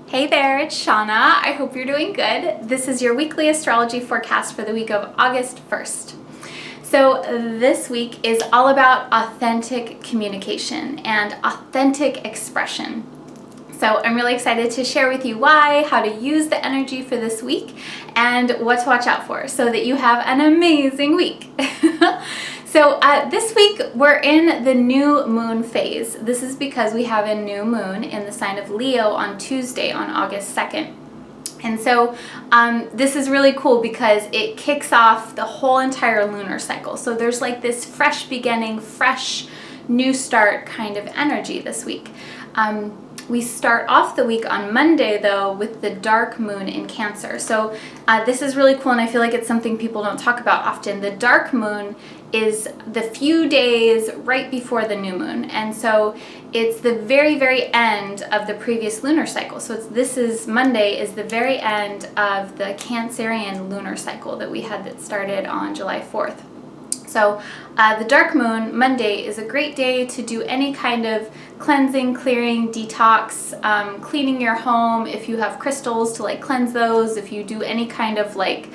Hey there, it's Shauna. I hope you're doing good. This is your weekly astrology forecast for the week of August 1st. So this week is all about authentic communication and authentic expression. So I'm really excited to share with you why, how to use the energy for this week, and what to watch out for so that you have an amazing week. So this week we're in the new moon phase. This is because we have a new moon in the sign of Leo on Tuesday on August 2nd. And so this is really cool because it kicks off the whole entire lunar cycle. So there's like this fresh beginning, fresh new start kind of energy this week. We start off the week on Monday, though, with the dark moon in Cancer. So this is really cool, and I feel like it's something people don't talk about often. The dark moon is the few days right before the new moon, and so it's the very, very end of the previous lunar cycle. So Monday is the very end of the Cancerian lunar cycle that we had that started on July 4th. So the dark moon, Monday, is a great day to do any kind of cleansing, clearing, detox, cleaning your home. If you have crystals, to like cleanse those. If you do any kind of like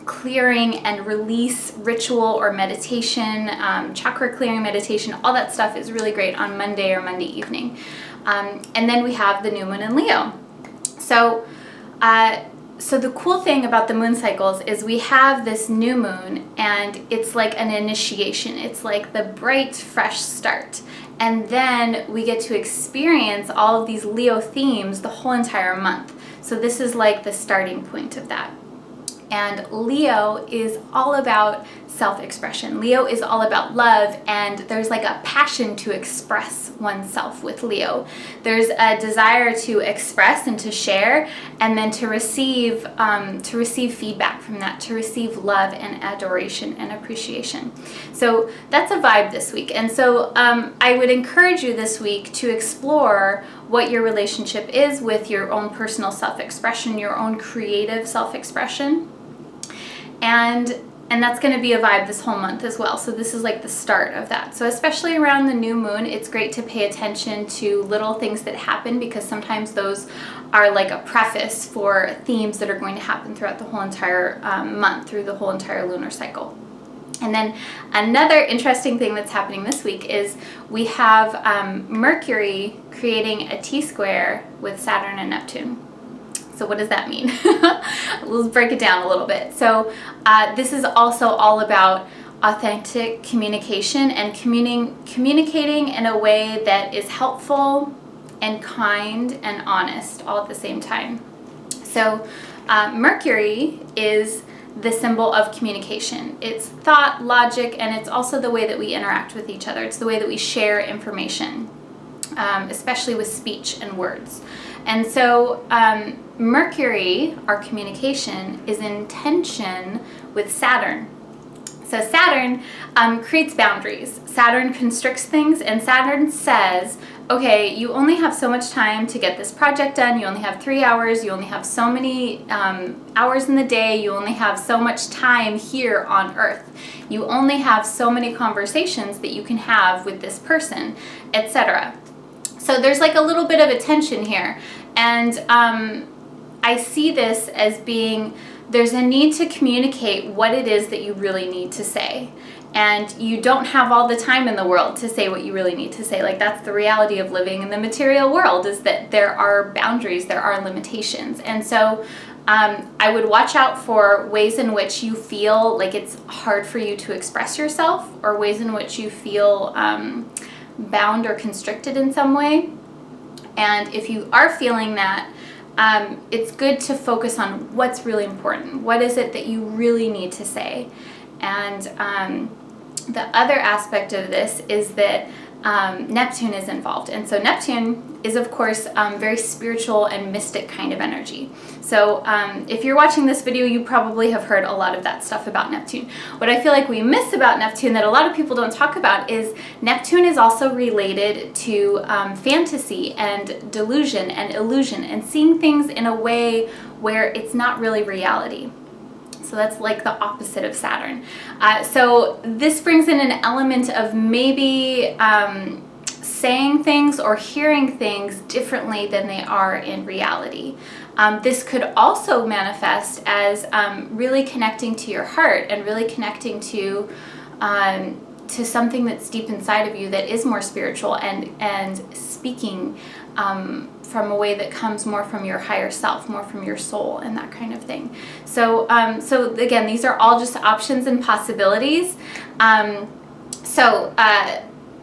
clearing and release ritual or meditation, chakra clearing meditation, all that stuff is really great on Monday or Monday evening. And then we have the new moon in Leo. So the cool thing about the moon cycles is we have this new moon, and it's like an initiation. It's like the bright, fresh start. And then we get to experience all of these Leo themes the whole entire month. So this is like the starting point of that. And Leo is all about self-expression. Leo is all about love, and there's like a passion to express oneself with Leo. There's a desire to express and to share, and then to receive feedback from that, to receive love and adoration and appreciation. So that's a vibe this week. And so I would encourage you this week to explore what your relationship is with your own personal self-expression, your own creative self-expression. And that's going to be a vibe this whole month as well. So this is like the start of that. So especially around the new moon, it's great to pay attention to little things that happen, because sometimes those are like a preface for themes that are going to happen throughout the whole entire month, through the whole entire lunar cycle. And then another interesting thing that's happening this week is we have Mercury creating a T-square with Saturn and Neptune. So what does that mean? Let's break it down a little bit. So this is also all about authentic communication and communicating in a way that is helpful and kind and honest all at the same time. So Mercury is the symbol of communication. It's thought, logic, and it's also the way that we interact with each other. It's the way that we share information, especially with speech and words. And so Mercury, our communication, is in tension with Saturn. So Saturn creates boundaries. Saturn constricts things, and Saturn says, okay, you only have so much time to get this project done. You only have 3 hours. You only have so many hours in the day. You only have so much time here on Earth. You only have so many conversations that you can have with this person, etc. So there's like a little bit of a tension here. And I see this as being, there's a need to communicate what it is that you really need to say. And you don't have all the time in the world to say what you really need to say. Like, that's the reality of living in the material world, is that there are boundaries, there are limitations. And so I would watch out for ways in which you feel like it's hard for you to express yourself, or ways in which you feel bound or constricted in some way. And if you are feeling that, it's good to focus on what's really important. What is it that you really need to say? And the other aspect of this is that Neptune is involved. And so Neptune is, of course, very spiritual and mystic kind of energy. So if you're watching this video, you probably have heard a lot of that stuff about Neptune. What I feel like we miss about Neptune that a lot of people don't talk about is Neptune is also related to fantasy and delusion and illusion, and seeing things in a way where it's not really reality. So that's like the opposite of Saturn. So this brings in an element of maybe saying things or hearing things differently than they are in reality. This could also manifest as really connecting to your heart and really connecting to something that's deep inside of you that is more spiritual and speaking from a way that comes more from your higher self, more from your soul, and that kind of thing. So again, these are all just options and possibilities.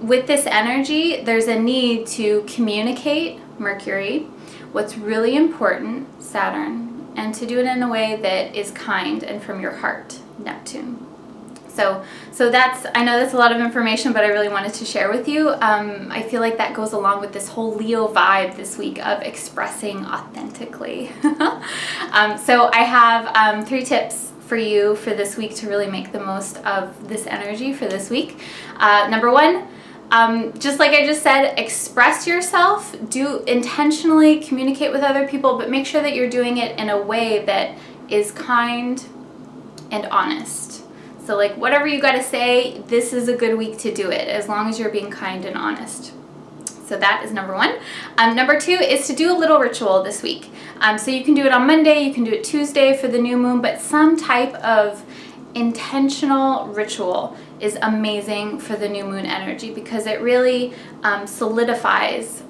With this energy, there's a need to communicate, Mercury, what's really important, Saturn, and to do it in a way that is kind and from your heart, Neptune. So that's, I know that's a lot of information, but I really wanted to share with you. I feel like that goes along with this whole Leo vibe this week of expressing authentically. So I have 3 tips for you for this week to really make the most of this energy for this week. Number 1, just like I just said, express yourself, do intentionally communicate with other people, but make sure that you're doing it in a way that is kind and honest. So like whatever you got to say, this is a good week to do it, as long as you're being kind and honest. So that is number 1. Number 2 is to do a little ritual this week. So you can do it on Monday, you can do it Tuesday for the new moon, but some type of intentional ritual is amazing for the new moon energy, because it really solidifies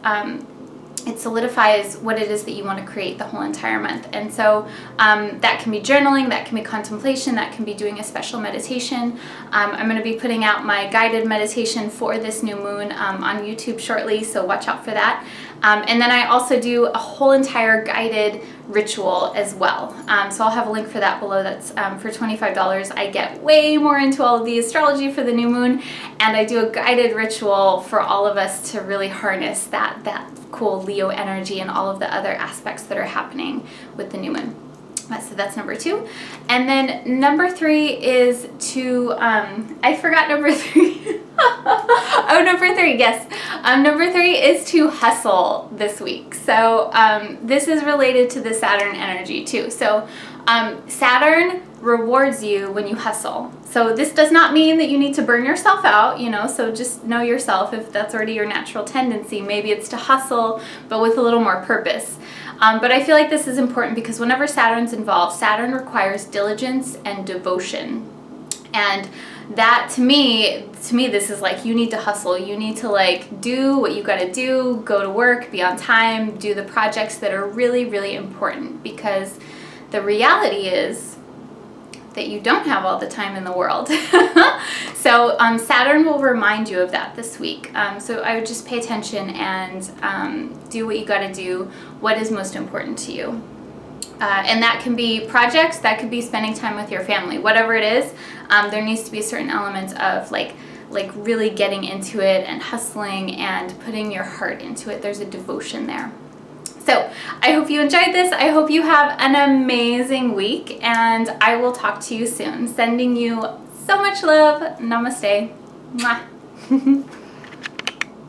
what it is that you want to create the whole entire month. And so that can be journaling, that can be contemplation, that can be doing a special meditation. I'm going to be putting out my guided meditation for this new moon on YouTube shortly, so watch out for that. And then I also do a whole entire guided ritual as well. So I'll have a link for that below. That's for $25. I get way more into all of the astrology for the new moon, and I do a guided ritual for all of us to really harness that cool Leo energy and all of the other aspects that are happening with the new moon. So that's number 2. And then number 3 is to, I forgot number 3. Oh, number 3, yes. Number 3 is to hustle this week. So this is related to the Saturn energy too. So Saturn rewards you when you hustle. So this does not mean that you need to burn yourself out, so just know yourself. If that's already your natural tendency, maybe it's to hustle, but with a little more purpose. But I feel like this is important because whenever Saturn's involved, Saturn requires diligence and devotion. And that to me, this is like, you need to hustle. You need to like do what you got to do, go to work, be on time, do the projects that are really, really important, because the reality is that you don't have all the time in the world. So Saturn will remind you of that this week. So I would just pay attention and do what you got to do, what is most important to you. And that can be projects, that could be spending time with your family, whatever it is. There needs to be a certain element of like really getting into it and hustling and putting your heart into it. There's a devotion there. So I hope you enjoyed this. I hope you have an amazing week, and I will talk to you soon. Sending you so much love. Namaste. Mwah.